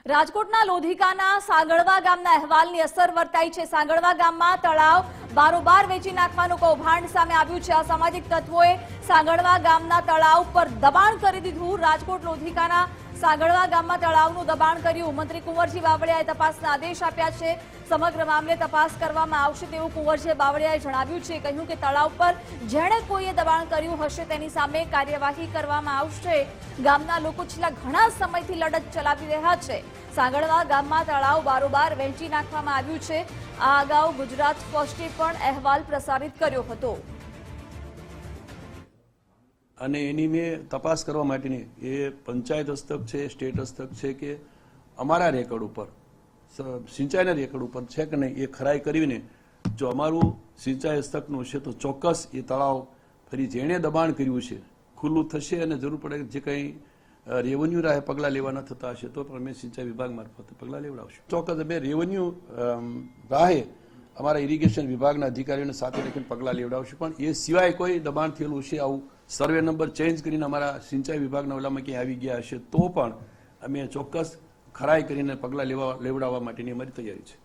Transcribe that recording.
રાજકોટના લોધિકાના સાગળવા ગામના અહેવાલની અસર વર્તાઈ છે। સાગળવા ગામમાં તળાવ બારોબાર વેચી નાખવાનું કૌભાંડ સામે આવ્યું છે। અસામાજિક તત્વોએ સાગળવા ગામના તળાવ પર દબાણ કરી દીધું। રાજકોટ લોધિકાના સાગળવા ગામમાં તળાવનું દબાણ કર્યું। મંત્રી કુંવરજી બાવળિયાએ તપાસના આદેશ આપ્યા છે। સમગ્ર મામલે તપાસ કરવામાં આવશે તેવું કુંવરજી બાવળિયાએ જણાવ્યું છે। કહ્યું કે તળાવ પર જેણે કોઈએ દબાણ કર્યું હશે તેની સામે કાર્યવાહી કરવામાં આવશે। ગામના લોકો છેલ્લા ઘણા સમયથી લડત ચલાવી રહ્યા છે। સાગળવા ગામમાં તળાવ બારોબાર વહેંચી નાખવામાં આવ્યું છે। આ અગાઉ ગુજરાત ફર્સ્ટે પણ અહેવાલ પ્રસારિત કર્યો હતો અને એની મેં તપાસ કરવા માટેની એ પંચાયત હસ્તક છે, સ્ટેટ હસ્તક છે કે અમારા રેકોર્ડ ઉપર સિંચાઈના રેકોર્ડ ઉપર છે કે નહીં એ ખરાઈ કરીને જો અમારું સિંચાઈ હસ્તકનું છે તો ચોક્કસ એ તળાવ ફરી જેણે દબાણ કર્યું છે ખુલ્લું થશે અને જરૂર પડે જે કંઈ રેવન્યુ રાહે પગલાં લેવાના થતા હશે તો પણ અમે સિંચાઈ વિભાગ મારફતે પગલાં લેવડાવશું। ચોક્કસ અમે રેવન્યુ રાહે અમારા ઇરિગેશન વિભાગના અધિકારીઓને સાથે રાખીને પગલાં લેવડાવશું। પણ એ સિવાય કોઈ દબાણ થયેલું છે આવું સર્વે નંબર ચેન્જ કરીને અમારા સિંચાઈ વિભાગના ઓલામાં ક્યાંય આવી ગયા હશે તો પણ અમે ચોક્કસ ખરાઈ કરીને પગલાં લેવડાવવા માટેની અમારી તૈયારી છે।